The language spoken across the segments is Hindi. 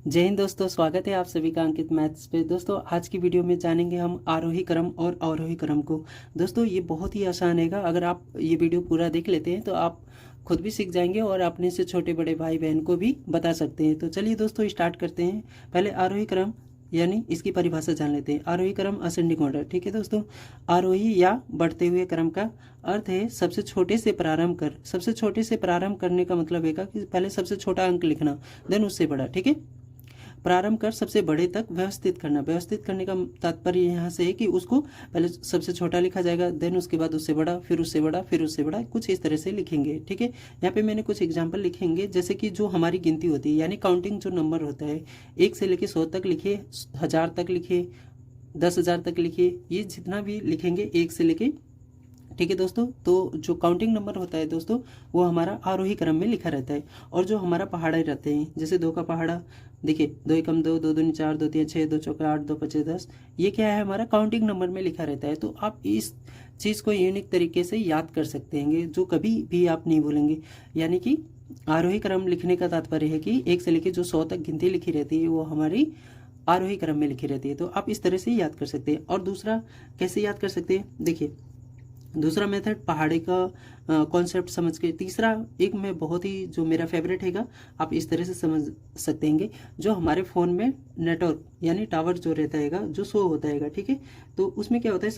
जय हिंद दोस्तों, स्वागत है आप सभी का अंकित मैथ्स पे। दोस्तों आज की वीडियो में जानेंगे हम आरोही क्रम और अवरोही क्रम को। दोस्तों ये बहुत ही आसान हैगा, अगर आप ये वीडियो पूरा देख लेते हैं तो आप खुद भी सीख जाएंगे और अपने से छोटे बड़े भाई बहन को भी बता सकते हैं। तो चलिए दोस्तों स्टार्ट करते हैं। पहले आरोही क्रम यानी इसकी परिभाषा जान लेते हैं। आरोही क्रम असेंडिंग ऑर्डर, ठीक है दोस्तों। आरोही या बढ़ते हुए क्रम का अर्थ है सबसे छोटे से प्रारंभ कर। सबसे छोटे से प्रारंभ करने का मतलब है कि पहले सबसे छोटा अंक लिखना, देन उससे बड़ा, ठीक है। प्रारंभ कर सबसे बड़े तक व्यवस्थित करना। व्यवस्थित करने का तात्पर्य यहाँ से है कि उसको पहले सबसे छोटा लिखा जाएगा, देन उसके बाद उससे बड़ा, फिर उससे बड़ा, फिर उससे बड़ा, कुछ इस तरह से लिखेंगे, ठीक है। यहाँ पे मैंने कुछ एग्जाम्पल लिखेंगे, जैसे कि जो हमारी गिनती होती है यानी काउंटिंग जो नंबर होता है, 1 से लेके 100 तक लिखिए, 1000 तक लिखिए, 10,000 तक लिखिए, ये जितना भी लिखेंगे 1 से लेके, ठीक है दोस्तों। तो जो काउंटिंग नंबर होता है दोस्तों वो हमारा आरोही क्रम में लिखा रहता है। और जो हमारा पहाड़ा रहते हैं, जैसे 2 का पहाड़ा, देखिए 2 एकम 2, 2 दूनी 4, 2 3 6, 2 चौका 8, 2 पचे 10, ये क्या है हमारा काउंटिंग नंबर में लिखा रहता है। तो आप इस चीज़ को यूनिक तरीके से याद कर सकते हैं जो कभी भी आप नहीं भूलेंगे। यानी कि आरोही क्रम लिखने का तात्पर्य है कि 1 से लेकर जो 100 तक गिनती लिखी रहती है वो हमारी आरोही क्रम में लिखी रहती है। तो आप इस तरह से याद कर सकते हैं। और दूसरा कैसे याद कर सकते हैं, देखिए दूसरा मेथड पहाड़ी का कॉन्सेप्ट समझ के। तीसरा एक में बहुत ही जो मेरा फेवरेट हैगा, आप इस तरह से समझ सकते हैं जो हमारे फ़ोन में नेटवर्क यानी टावर जो रहता हैगा, जो शो होता हैगा, ठीक है। तो उसमें क्या होता है,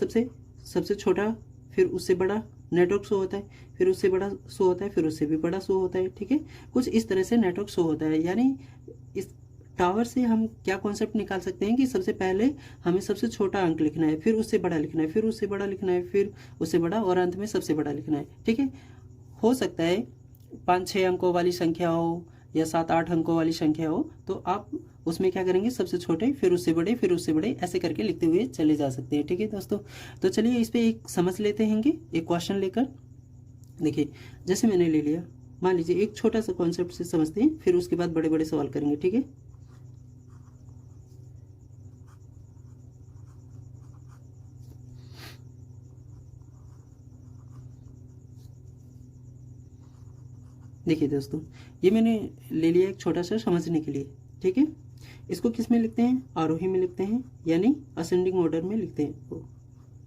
सबसे छोटा, फिर उससे बड़ा नेटवर्क शो होता है, फिर उससे बड़ा शो होता है, फिर उससे भी बड़ा शो होता है, ठीक है। कुछ इस तरह से नेटवर्क शो होता है। यानी इस टावर से हम क्या कॉन्सेप्ट निकाल सकते हैं कि सबसे पहले हमें सबसे छोटा अंक लिखना है, फिर उससे बड़ा लिखना है, फिर उससे बड़ा लिखना है, फिर उससे बड़ा, और अंत में सबसे बड़ा लिखना है, ठीक है। हो सकता है 5-6 अंकों वाली संख्या हो या 7-8 अंकों वाली संख्या हो, तो आप उसमें क्या करेंगे, सबसे छोटे, फिर उससे बड़े, फिर उससे बड़े, ऐसे करके लिखते हुए चले जा सकते हैं, ठीक है दोस्तों। तो चलिए इस पर एक समझ लेते हैं, एक क्वेश्चन लेकर। देखिए जैसे मैंने ले लिया, मान लीजिए एक छोटा सा कॉन्सेप्ट से समझते हैं, फिर उसके बाद बड़े बड़े सवाल करेंगे, ठीक है। देखिए दोस्तों, ये मैंने ले लिया एक छोटा सा समझने के लिए, ठीक है। इसको किस में लिखते हैं, आरोही में लिखते हैं, यानी असेंडिंग ऑर्डर में लिखते हैं। तो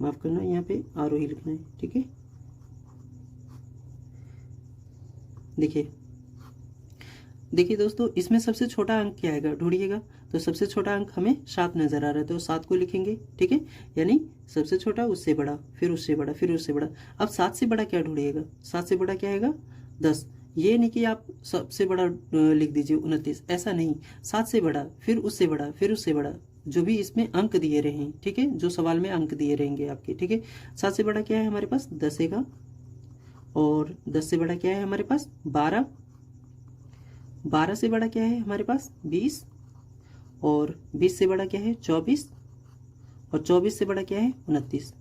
माफ करना, यहाँ पे आरोही लिखना है, ठीक है। देखिए देखिए दोस्तों, इसमें सबसे छोटा अंक क्या आएगा, ढूंढिएगा। तो सबसे छोटा अंक हमें 7 नजर आ रहा है, तो 7 को लिखेंगे, ठीक है। यानी सबसे छोटा, उससे बड़ा, फिर उससे बड़ा, फिर उससे बड़ा। अब 7 से बड़ा क्या ढूंढिएगा, 7 से बड़ा क्या आएगा, 10। ये नहीं कि आप सबसे बड़ा लिख दीजिए 29, ऐसा नहीं। 7 से बड़ा, फिर उससे बड़ा, फिर उससे बड़ा, जो भी इसमें अंक दिए रहे, ठीक है, जो सवाल में अंक दिए रहेंगे आपके, ठीक है। 7 से बड़ा क्या है हमारे पास, 10 का। और 10 से बड़ा क्या है हमारे पास, 12। 12 से बड़ा क्या है हमारे पास, 20। और 20 से बड़ा क्या है, 24। और 24 से बड़ा क्या है, 29,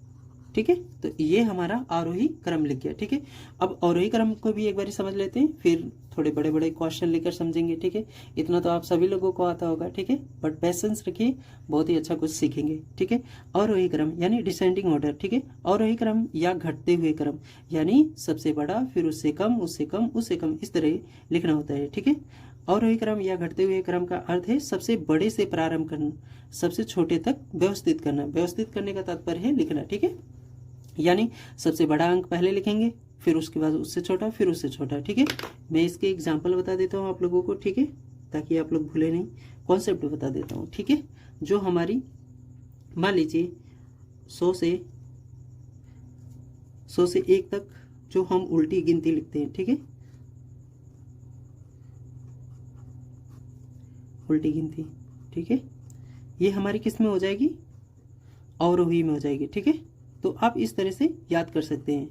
ठीक है। तो ये हमारा आरोही क्रम लिख गया, ठीक है। अब अवरोही क्रम को भी एक बार समझ लेते हैं, फिर थोड़े बड़े बड़े क्वेश्चन लेकर समझेंगे, ठीक है। इतना तो आप सभी लोगों को आता होगा, ठीक है, बट पेशेंस रखिए, बहुत ही अच्छा कुछ सीखेंगे, ठीक है। अवरोही क्रम यानी डिसेंडिंग ऑर्डर, ठीक है। अवरोही क्रम या घटते हुए क्रम, यानी सबसे बड़ा, फिर उससे कम, उससे कम, उससे कम, इस तरह लिखना होता है, ठीक है। अवरोही क्रम या घटते हुए क्रम का अर्थ है सबसे बड़े से प्रारंभ करना, सबसे छोटे तक व्यवस्थित करना। व्यवस्थित करने का तात्पर्य है लिखना, ठीक है। यानी सबसे बड़ा अंक पहले लिखेंगे, फिर उसके बाद उससे छोटा, फिर उससे छोटा, ठीक है। मैं इसके एग्जाम्पल बता देता हूँ आप लोगों को, ठीक है, ताकि आप लोग भूले नहीं। कॉन्सेप्ट बता देता हूँ, ठीक है। जो हमारी मान लीजिए 100 से 1 तक जो हम उल्टी गिनती लिखते हैं, ठीक है, उल्टी गिनती, ठीक है, ये हमारी किस में हो जाएगी, अवरोही में हो जाएगी, ठीक है। तो आप इस तरह से याद कर सकते हैं,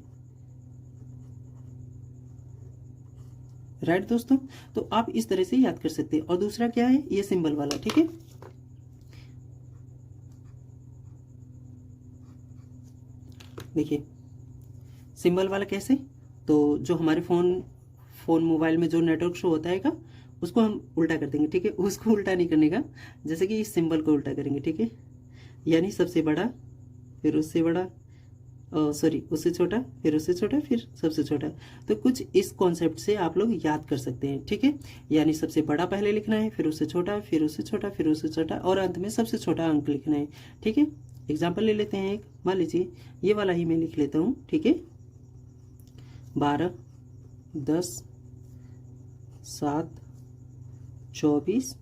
राइट दोस्तों। तो आप इस तरह से याद कर सकते हैं। और दूसरा क्या है, ये सिंबल वाला, ठीक है। देखिए सिंबल वाला कैसे, तो जो हमारे फोन मोबाइल में जो नेटवर्क शो होता है उसको हम उल्टा कर देंगे, ठीक है। उसको उल्टा नहीं करने का, जैसे कि इस सिंबल को उल्टा करेंगे, ठीक है। यानी सबसे बड़ा, फिर उससे बड़ा, सॉरी उससे छोटा, फिर उससे छोटा, फिर सबसे छोटा। तो कुछ इस कॉन्सेप्ट से आप लोग याद कर सकते हैं, ठीक है। यानी सबसे बड़ा पहले लिखना है, फिर उससे छोटा, फिर उससे छोटा, फिर उससे छोटा, और अंत में सबसे छोटा अंक लिखना है, ठीक है। एग्जाम्पल ले लेते हैं एक, मान लीजिए ये वाला ही मैं लिख लेता हूँ, ठीक है। 12, 10, 7, 24,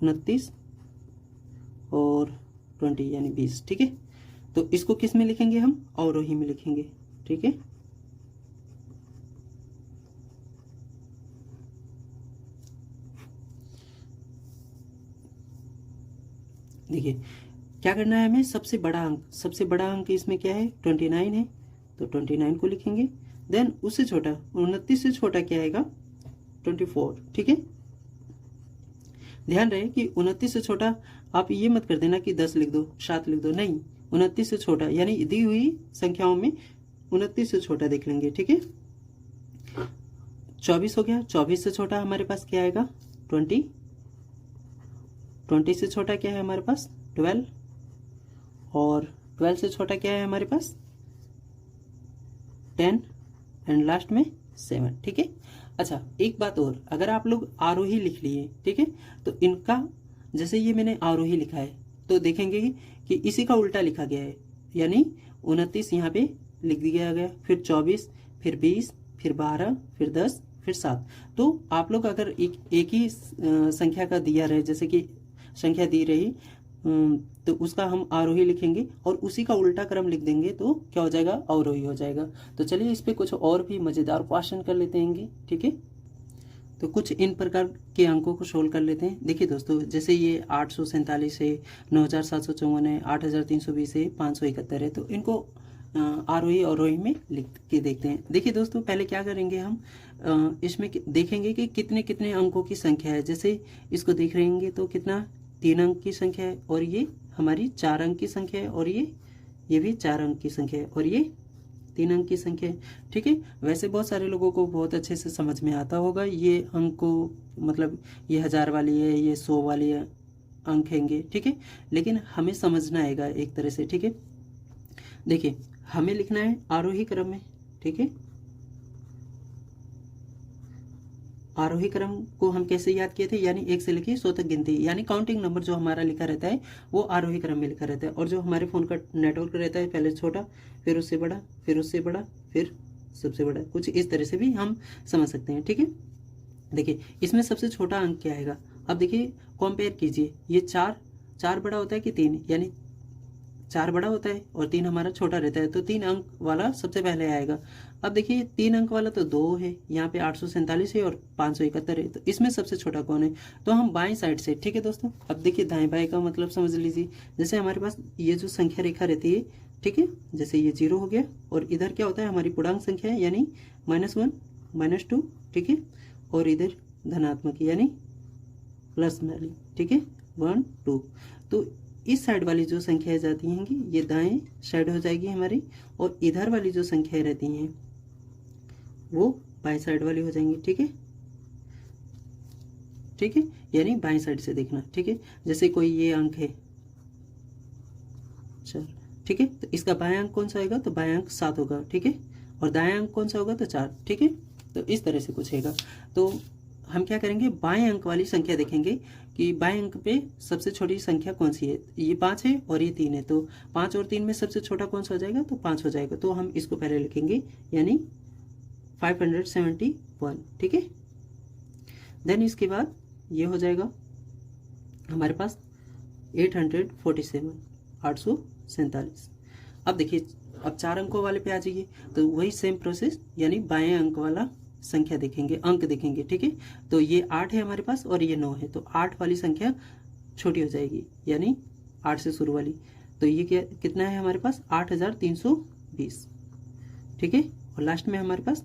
29 और 20 यानी 20, ठीक है। तो इसको किस में लिखेंगे हम? अवरोही में लिखेंगे, ठीक है। देखिए क्या करना है हमें, सबसे बड़ा अंक इसमें क्या है? 29 है, तो 29 को लिखेंगे। देन उससे छोटा 29 से छोटा क्या आएगा? 24, ठीक है। ध्यान रहे कि 29 से छोटा आप ये मत कर देना कि 10 लिख दो, 7 लिख दो, नहीं, 29 से छोटा यानी दी हुई संख्याओं में 29 से छोटा देख लेंगे, ठीक है। 24 हो गया, 24 से छोटा हमारे पास क्या आएगा? 20, 20 से छोटा क्या है हमारे पास? 12, और 12 से छोटा क्या है हमारे पास? 10, एंड लास्ट में 7, ठीक है। अच्छा एक बात और, अगर आप लोग आरोही लिख लिए, ठीक है, तो इनका जैसे ये मैंने आरोही लिखा है तो देखेंगे कि इसी का उल्टा लिखा गया है, यानी 29 यहाँ पे लिख दिया गया, फिर 24, फिर 20, फिर 12, फिर 10, फिर 7। तो आप लोग अगर एक ही संख्या का दिया रहे, जैसे कि संख्या दी रही, तो उसका हम आरोही लिखेंगे और उसी का उल्टा क्रम लिख देंगे तो क्या हो जाएगा? अवरोही हो जाएगा। तो चलिए इस पे कुछ और भी मज़ेदार क्वेश्चन कर लेते हैं, ठीक है। तो कुछ इन प्रकार के अंकों को सोल्व कर लेते हैं। देखिए दोस्तों, जैसे ये 847 है, 9754 है, 8320 है, 571 है, तो इनको आरोही अवरोही में लिख के देखते हैं। देखिए दोस्तों, पहले क्या करेंगे हम, इसमें देखेंगे कि कितने कितने अंकों की संख्या है। जैसे इसको देख रहेंगे तो कितना? 3 अंक की संख्या है, और ये हमारी 4 अंक की संख्या है, और ये भी 4 अंक की संख्या है, और ये 3 अंक की संख्या है, ठीक है। वैसे बहुत सारे लोगों को बहुत अच्छे से समझ में आता होगा ये अंक को, मतलब ये 1000 वाली है, ये 100 वाली है, अंक हैंगे, ठीक है। लेकिन हमें समझना आएगा एक तरह से, ठीक है। देखिए हमें लिखना है आरोही क्रम में, ठीक है। आरोही क्रम को हम कैसे याद किए थे? यानी 1 से लेकर 100 तक गिनती, यानी काउंटिंग नंबर जो हमारा लिखा रहता है वो आरोही क्रम में लिखा रहता है। और जो हमारे फ़ोन का नेटवर्क रहता है, पहले छोटा, फिर उससे बड़ा, फिर उससे बड़ा, फिर सबसे बड़ा, कुछ इस तरह से भी हम समझ सकते हैं, ठीक है। देखिए इसमें सबसे छोटा अंक क्या आएगा? अब देखिए कंपेयर कीजिए, ये 4 बड़ा होता है कि 3? यानी 4 बड़ा होता है और 3 हमारा छोटा रहता है, तो 3 अंक वाला सबसे पहले आएगा। अब देखिए 3 अंक वाला तो 2 है, यहाँ पे 847 है और 571 है, तो इसमें सबसे छोटा कौन है? तो हम बाएं साइड से, ठीक है दोस्तों। अब देखिए दाएं बाएं का मतलब समझ लीजिए, जैसे हमारे पास ये जो संख्या रेखा रहती है, ठीक है, जैसे ये 0 हो गया, और इधर क्या होता है? हमारी पूर्णांक संख्या है, यानी -1, -2, ठीक है, और इधर धनात्मक यानी प्लस वाली, ठीक है, 1, 2। तो इस साइड वाली जो संख्याएं जाती हैं ये दाएं साइड हो जाएगी हमारी, और इधर वाली जो संख्याएं रहती हैं वो बाएं साइड वाली हो जाएंगी, ठीक है, ठीक है, यानी बाएं साइड से देखना, ठीक है। जैसे कोई ये अंक है 4, ठीक है, तो इसका बाएं अंक कौन सा होगा? तो बाएं अंक 7 होगा, ठीक है, और दाएं अंक कौन सा होगा? तो 4, ठीक है। तो इस तरह से कुछ हैगा। तो हम क्या करेंगे? बाएं अंक वाली संख्या देखेंगे कि बाएं अंक पे सबसे छोटी संख्या कौन सी है। ये 5 है और ये 3 है, तो 5 और 3 में सबसे छोटा कौन सा हो जाएगा? तो 5 हो जाएगा। तो हम इसको पहले लिखेंगे, यानी 571, ठीक है। देन इसके बाद ये हो जाएगा हमारे पास 847, 847। अब देखिए, अब 4 अंकों वाले पे आ जाइए, तो वही सेम प्रोसेस, यानी बाएं अंक वाला संख्या देखेंगे, अंक देखेंगे, ठीक है। तो ये 8 है हमारे पास और ये 9 है, तो 8 वाली संख्या छोटी हो जाएगी, यानी 8 से शुरू वाली। तो ये क्या कितना है हमारे पास? 8320, ठीक है, और लास्ट में हमारे पास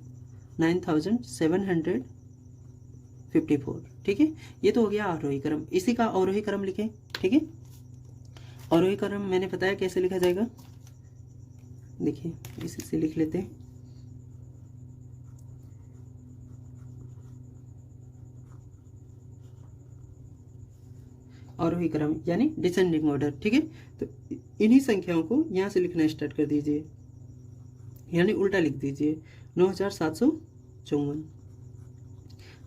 9754, ठीक है। ये तो हो गया आरोही क्रम। इसी का अवरोही क्रम लिखें, ठीक है। अवरोही क्रम मैंने बताया कैसे लिखा जाएगा, देखिए इसी से लिख लेते हैं। आरोही क्रम यानी डिसेंडिंग ऑर्डर, ठीक है। तो इन्हीं संख्याओं को यहाँ से लिखना स्टार्ट कर दीजिए, यानी उल्टा लिख दीजिए। 9754,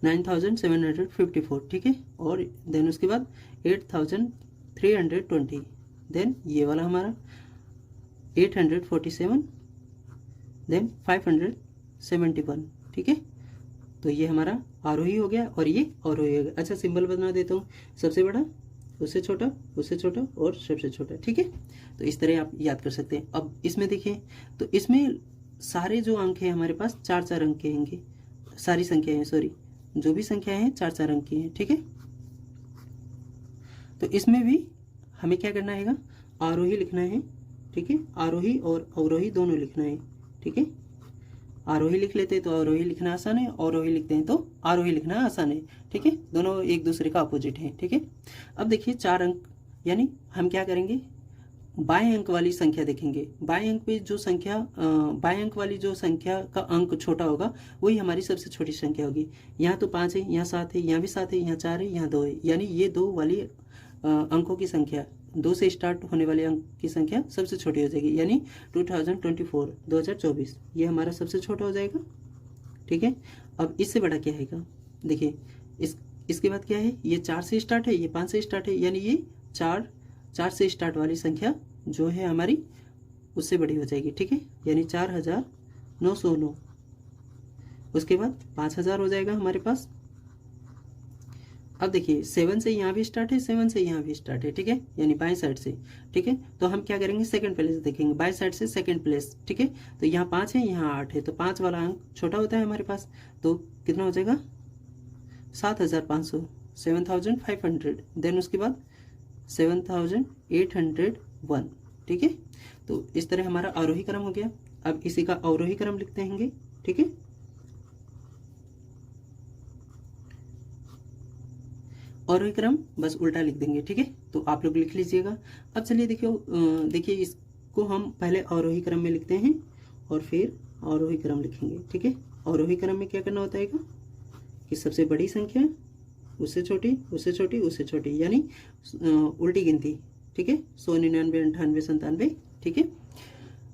9754, ठीक है। और देन उसके बाद 8320, देन ये वाला हमारा 847, देन 571, ठीक है। तो ये हमारा आरोही हो गया और ये अवरोही हो गया। अच्छा, सिंबल बना देता हूँ, सबसे बड़ा, उससे छोटा, उससे छोटा और सबसे छोटा, ठीक है। तो इस तरह आप याद कर सकते हैं। अब इसमें देखिए, तो इसमें सारे जो अंक हैं हमारे पास 4-4 अंक के होंगे, सारी संख्याएं हैं, सॉरी, जो भी संख्याएं हैं 4-4 अंक की हैं, ठीक है। तो इसमें भी हमें क्या करना है, आरोही लिखना है, ठीक है। आरोही और अवरोही दोनों लिखना है, ठीक है। आरोही लिख लेते हैं तो अवरोही लिखना आसान है, अवरोही लिखते हैं तो आरोही लिखना आसान है, ठीक है। दोनों एक दूसरे का अपोजिट है, ठीक है। अब देखिए 4 अंक, यानी हम क्या करेंगे, बाएं अंक वाली संख्या देखेंगे। बाएं अंक पे जो संख्या, बाएं अंक वाली जो संख्या का अंक छोटा होगा वही हमारी सबसे छोटी संख्या होगी। यहाँ तो 5 है, यहाँ 7 है, यहाँ भी 7 है, यहाँ 4 है, यहाँ 2 है, यानी ये 2 वाली अंकों की संख्या, 2 से स्टार्ट होने वाले अंक की संख्या सबसे छोटी हो जाएगी, यानी 2024 ये हमारा सबसे छोटा हो जाएगा, ठीक है। अब इससे बड़ा क्या है, देखिए इसके बाद क्या है, ये 4 से स्टार्ट है, ये 5 से स्टार्ट है, यानी ये 4 से स्टार्ट वाली संख्या जो है हमारी उससे बड़ी हो जाएगी, ठीक है। यानी 4909। उसके बाद 5000 हो जाएगा हमारे पास। अब देखिए 7 से यहाँ भी स्टार्ट है, 7 से यहाँ भी स्टार्ट है, ठीक है, यानी बाएं साइड से, ठीक है। तो हम क्या करेंगे, सेकंड प्लेस देखेंगे, बाएं साइड से सेकंड प्लेस, ठीक है। तो यहाँ 5 है, यहाँ 8 है, तो 5 वाला अंक छोटा होता है हमारे पास, तो कितना हो जाएगा 7500, 7500, देन उसके बाद 7801, ठीक है। तो इस तरह हमारा आरोही क्रम हो गया। अब इसी का अवरोही क्रम लिखते हैं, ठीक है। आरोही क्रम बस उल्टा लिख देंगे, ठीक है। तो आप लोग लिख लीजिएगा। अब चलिए देखिए इसको हम पहले आरोही क्रम में लिखते हैं और फिर आरोही क्रम लिखेंगे, ठीक है। आरोही क्रम में क्या करना होता है कि सबसे बड़ी संख्या उससे छोटी, उससे छोटी, उससे छोटी, यानी उल्टी गिनती, ठीक है। 100, 99, 98, 97, ठीक है।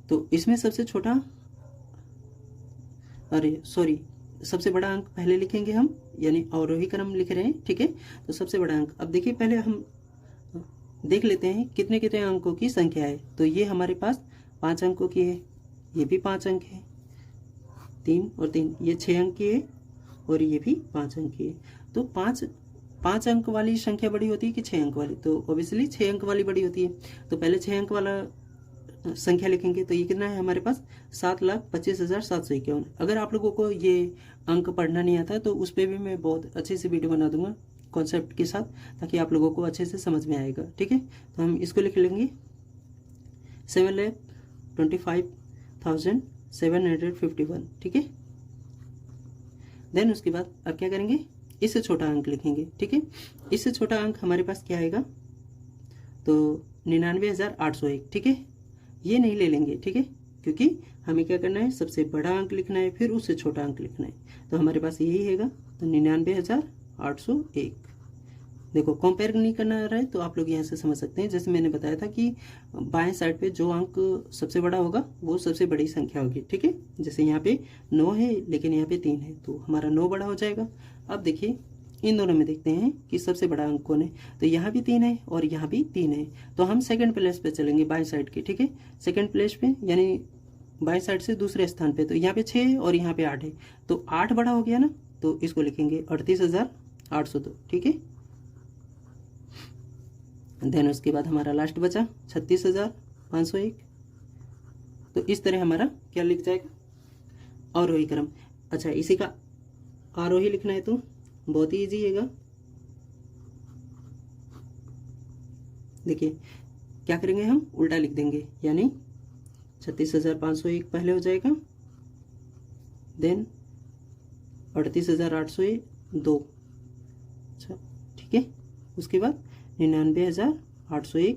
तो इसमें सबसे छोटा, अरे सॉरी, सबसे बड़ा अंक पहले लिखेंगे हम, यानी अवरोही क्रम लिख रहे हैं, ठीक है। तो सबसे बड़ा अंक, अब देखिए पहले हम देख लेते हैं कितने कितने अंकों की संख्या है। तो ये हमारे पास 5 अंकों की है, ये भी 5 अंक है, 3 और 3, ये 6 अंक की है, और ये भी 5 अंक की है। तो 5 अंक वाली संख्या बड़ी होती है कि 6 अंक वाली, तो ऑब्वियसली 6 अंक वाली बड़ी होती है। तो पहले 6 अंक वाला संख्या लिखेंगे, तो ये कितना है हमारे पास 7,25,751। अगर आप लोगों को ये अंक पढ़ना नहीं आता तो उस पर भी मैं बहुत अच्छे से वीडियो बना दूंगा कॉन्सेप्ट के साथ, ताकि आप लोगों को अच्छे से समझ में आएगा, ठीक है। तो हम इसको लिख लेंगे 7,25,751, ठीक है। देन उसके बाद अब क्या करेंगे, इससे छोटा अंक लिखेंगे, ठीक है। इससे छोटा अंक हमारे पास क्या आएगा, तो 99,801, ठीक है। ये नहीं ले लेंगे, ठीक है, क्योंकि हमें क्या करना है, सबसे बड़ा अंक लिखना है, फिर उससे छोटा अंक लिखना है। तो हमारे पास यही हैगा, तो 99,801। देखो कंपेयर नहीं करना रहा है तो आप लोग यहाँ से समझ सकते हैं, जैसे मैंने बताया था कि बाएं साइड पे जो अंक सबसे बड़ा होगा वो सबसे बड़ी संख्या होगी, ठीक है। जैसे यहाँ पे 9 है लेकिन यहाँ पे 3 है, तो हमारा 9 बड़ा हो जाएगा। अब देखिए इन दोनों में देखते हैं कि सबसे बड़ा अंक कौन है, तो यहाँ भी 3 है और यहाँ भी 3 है, तो हम सेकंड प्लेस पे चलेंगे बाएं साइड के, ठीक है। सेकंड प्लेस पे यानी बाएं साइड से दूसरे स्थान पे, तो यहाँ पे 6 है और यहाँ पे 8 है, तो 8 बड़ा हो गया ना, तो इसको लिखेंगे 38,802, ठीक है। देन उसके बाद हमारा लास्ट बचा 36,501। तो इस तरह हमारा क्या लिख जाएगा, आरोही क्रम। अच्छा, इसी का आरोही लिखना है तो बहुत ही ईजी हैगा। देखिए क्या करेंगे, हम उल्टा लिख देंगे, यानी 36,501 पहले हो जाएगा, देन 38,802, अच्छा ठीक है। उसके बाद 99,801,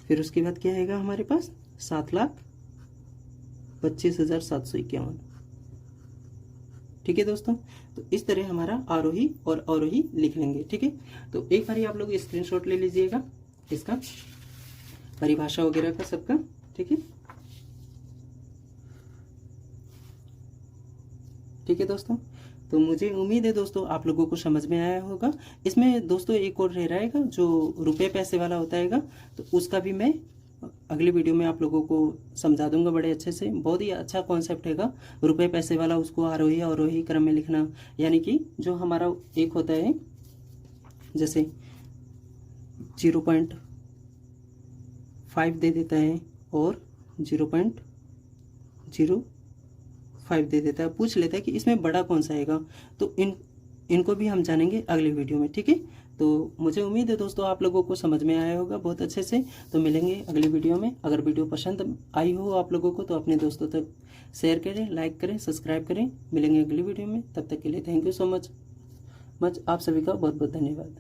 फिर उसके बाद क्या आएगा हमारे पास 7,25,751, ठीक है दोस्तों। तो इस तरह हमारा आरोही और अवरोही लिख लेंगे। ठीक है, तो एक बार आप लोग स्क्रीनशॉट ले लीजिएगा इसका, परिभाषा वगैरह का सबका। ठीक है, ठीक है दोस्तों, तो मुझे उम्मीद है दोस्तों आप लोगों को समझ में आया होगा। इसमें दोस्तों एक और रह रहेगा जो रुपए पैसे वाला होता है, तो उसका भी मैं अगली वीडियो में आप लोगों को समझा दूंगा बड़े अच्छे से। बहुत ही अच्छा कॉन्सेप्ट हैगा रुपए पैसे वाला, उसको आरोही अवरोही क्रम में लिखना। यानी कि जो हमारा एक होता है जैसे 0.5 दे देता है और 0.05 दे देता है, पूछ लेता है कि इसमें बड़ा कौन सा आएगा। तो इनको भी हम जानेंगे अगली वीडियो में। ठीक है, तो मुझे उम्मीद है दोस्तों आप लोगों को समझ में आया होगा बहुत अच्छे से। तो मिलेंगे अगली वीडियो में। अगर वीडियो पसंद आई हो आप लोगों को तो अपने दोस्तों तक शेयर करें, लाइक करें, सब्सक्राइब करें। मिलेंगे अगली वीडियो में, तब तक के लिए थैंक यू सो मच। आप सभी का बहुत बहुत धन्यवाद।